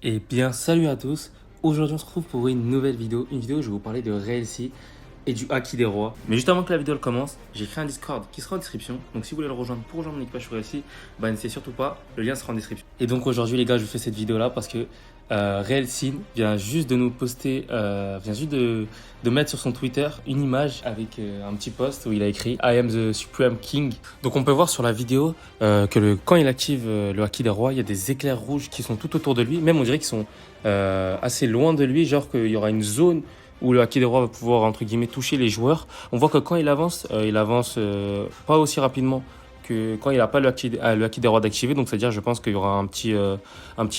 Eh bien, salut à tous. Aujourd'hui, on se retrouve pour une nouvelle vidéo. Une vidéo où je vais vous parler de RLC et du Haki des Rois. Mais juste avant que la vidéo elle commence, j'ai créé un Discord qui sera en description. Donc, si vous voulez le rejoindre pour rejoindre mon équipage sur RLC, bah, n'hésitez surtout pas. Le lien sera en description. Et donc, aujourd'hui, les gars, je vous fais cette vidéo là parce que RLC vient juste de nous poster, vient juste de mettre sur son Twitter une image avec un petit post où il a écrit I am the Supreme King. Donc, on peut voir sur la vidéo quand il active le Haki des Rois, il y a des éclairs rouges qui sont tout autour de lui. Même on dirait qu'ils sont assez loin de lui, genre qu'il y aura une zone où le Haki des Rois va pouvoir entre guillemets toucher les joueurs. On voit que quand il avance pas aussi rapidement que quand il n'a pas le Haki des Rois d'activer. Donc c'est-à-dire je pense qu'il y aura un petit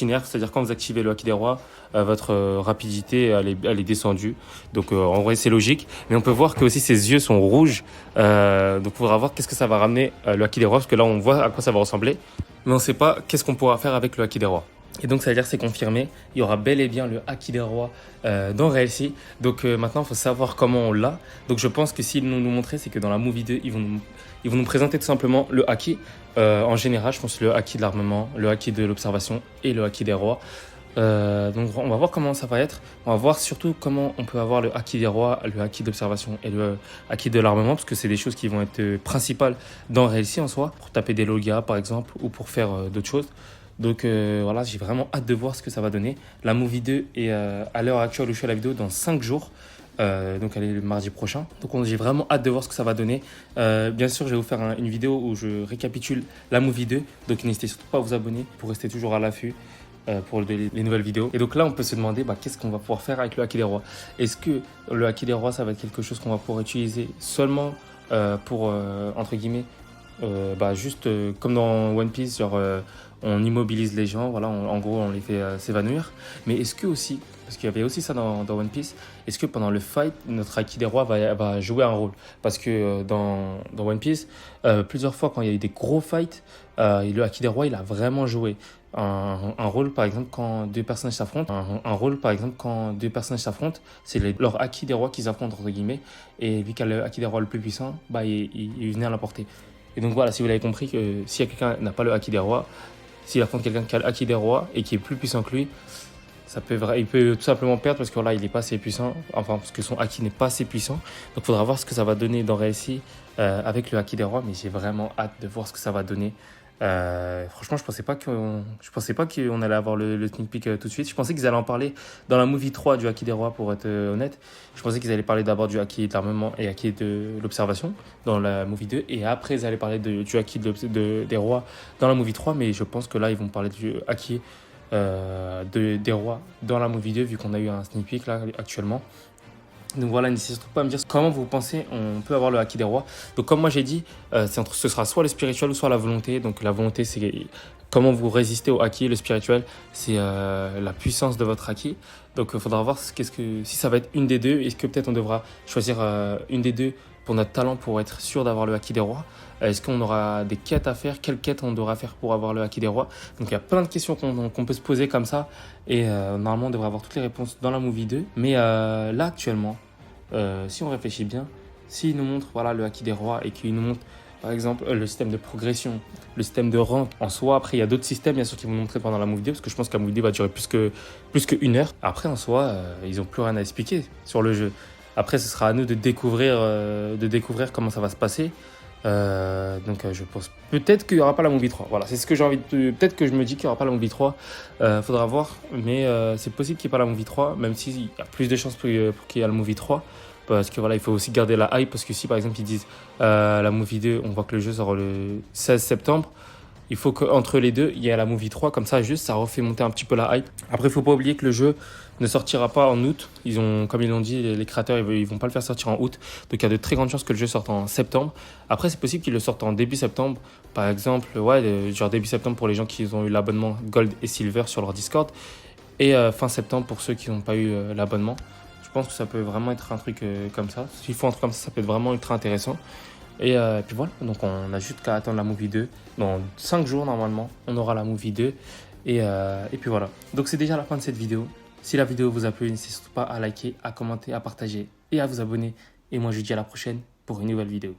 nerf, c'est-à-dire quand vous activez le Haki des Rois, votre rapidité elle est descendue. Donc en vrai c'est logique. Mais on peut voir que aussi ses yeux sont rouges. Donc il faudra voir qu'est-ce que ça va ramener le Haki des Rois, parce que là on voit à quoi ça va ressembler. Mais on ne sait pas qu'est-ce qu'on pourra faire avec le Haki des Rois. Et donc, ça veut dire que c'est confirmé. Il y aura bel et bien le Haki des Rois dans RLC. Donc, maintenant, il faut savoir comment on l'a. Donc, je pense que s'ils nous montraient, c'est que dans la movie 2, ils vont nous présenter tout simplement le Haki. En général, je pense le Haki de l'armement, le Haki de l'observation et le Haki des Rois. Donc, on va voir comment ça va être. On va voir surtout comment on peut avoir le Haki des Rois, le Haki d'observation et le Haki de l'armement. Parce que c'est des choses qui vont être principales dans RLC en soi. Pour taper des logas, par exemple, ou pour faire d'autres choses. Donc voilà, j'ai vraiment hâte de voir ce que ça va donner. La movie 2 est à l'heure actuelle où je fais la vidéo dans 5 jours. Donc elle est le mardi prochain. Donc j'ai vraiment hâte de voir ce que ça va donner. Bien sûr, je vais vous faire une vidéo où je récapitule la movie 2. Donc n'hésitez surtout pas à vous abonner pour rester toujours à l'affût pour les nouvelles vidéos. Et donc là, on peut se demander qu'est-ce qu'on va pouvoir faire avec le Haki des Rois. Est-ce que le Haki des Rois, ça va être quelque chose qu'on va pouvoir utiliser seulement pour, entre guillemets, juste comme dans One Piece, genre on immobilise les gens, voilà, en gros on les fait s'évanouir. Mais est-ce que aussi, parce qu'il y avait aussi ça dans One Piece, est-ce que pendant le fight, notre Haki des Rois va jouer un rôle? Parce que dans One Piece, plusieurs fois quand il y a eu des gros fights, le Haki des Rois il a vraiment joué un rôle, par exemple quand deux personnages s'affrontent. Un rôle par exemple quand deux personnages s'affrontent, c'est leur Haki des Rois qu'ils affrontent entre guillemets. Et vu qu'il y a le Haki des Rois le plus puissant, il venait à l'emporter. Et donc voilà, si vous l'avez compris, que s'il y a quelqu'un qui n'a pas le Haki des Rois, s'il affronte quelqu'un qui a le Haki des Rois et qui est plus puissant que lui, il peut tout simplement perdre parce que là, il n'est pas assez puissant, enfin parce que son Haki n'est pas assez puissant. Donc il faudra voir ce que ça va donner dans RLC avec le Haki des Rois, mais j'ai vraiment hâte de voir ce que ça va donner. Franchement, je pensais pas qu'on allait avoir le sneak peek tout de suite. Je pensais qu'ils allaient en parler dans la movie 3 du Haki des Rois, pour être honnête. Je pensais qu'ils allaient parler d'abord du Haki de l'armement et Haki de l'observation dans la movie 2. Et après, ils allaient parler du Haki des Rois dans la movie 3. Mais je pense que là, ils vont parler du Haki des Rois dans la movie 2, vu qu'on a eu un sneak peek là actuellement. Donc voilà, n'hésitez surtout pas à me dire comment vous pensez on peut avoir le Haki des Rois. Donc comme moi j'ai dit, ce sera soit le spirituel ou soit la volonté. Donc la volonté, c'est comment vous résistez au Haki. Le spirituel, c'est la puissance de votre Haki. Donc il faudra voir si ça va être une des deux. Est-ce que peut-être on devra choisir une des deux pour notre talent, pour être sûr d'avoir le Haki des Rois. Est-ce qu'on aura des quêtes à faire? Quelles quêtes on devra faire pour avoir le Haki des Rois? Donc il y a plein de questions qu'on peut se poser comme ça. Et normalement, on devrait avoir toutes les réponses dans la movie 2. Mais là, actuellement, si on réfléchit bien, s'il nous montre voilà, le Haki des Rois et qu'il nous montre par exemple le système de progression, le système de rank en soi, après il y a d'autres systèmes bien sûr qu'ils vont montrer pendant la movie 2, parce que je pense que la movie 2 va durer plus que 1 heure. Après en soi, ils n'ont plus rien à expliquer sur le jeu. Après ce sera à nous de découvrir comment ça va se passer. Donc je pense peut-être qu'il n'y aura pas la movie 3. Voilà, c'est ce que j'ai envie de... Peut-être que je me dis qu'il n'y aura pas la movie 3. Faudra voir, mais c'est possible qu'il n'y ait pas la movie 3, même s'il y a plus de chances pour qu'il y ait la movie 3. Parce que voilà, il faut aussi garder la hype, parce que si par exemple ils disent la movie 2, on voit que le jeu sort le 16 septembre. Il faut qu'entre les deux, il y ait la movie 3, comme ça juste ça refait monter un petit peu la hype. Après, il ne faut pas oublier que le jeu ne sortira pas en août. Comme ils l'ont dit, les créateurs, ils vont pas le faire sortir en août. Donc il y a de très grandes chances que le jeu sorte en septembre. Après, c'est possible qu'ils le sortent en début septembre. Par exemple, genre début septembre pour les gens qui ont eu l'abonnement Gold et Silver sur leur Discord. Et fin septembre pour ceux qui n'ont pas eu l'abonnement. Je pense que ça peut vraiment être un truc comme ça. S'ils font un truc comme ça peut être vraiment ultra intéressant. Et puis voilà, donc on a juste qu'à attendre la movie 2. Dans 5 jours normalement, on aura la movie 2. Et puis voilà. Donc c'est déjà la fin de cette vidéo. Si la vidéo vous a plu, n'hésitez surtout pas à liker, à commenter, à partager et à vous abonner. Et moi je vous dis à la prochaine pour une nouvelle vidéo.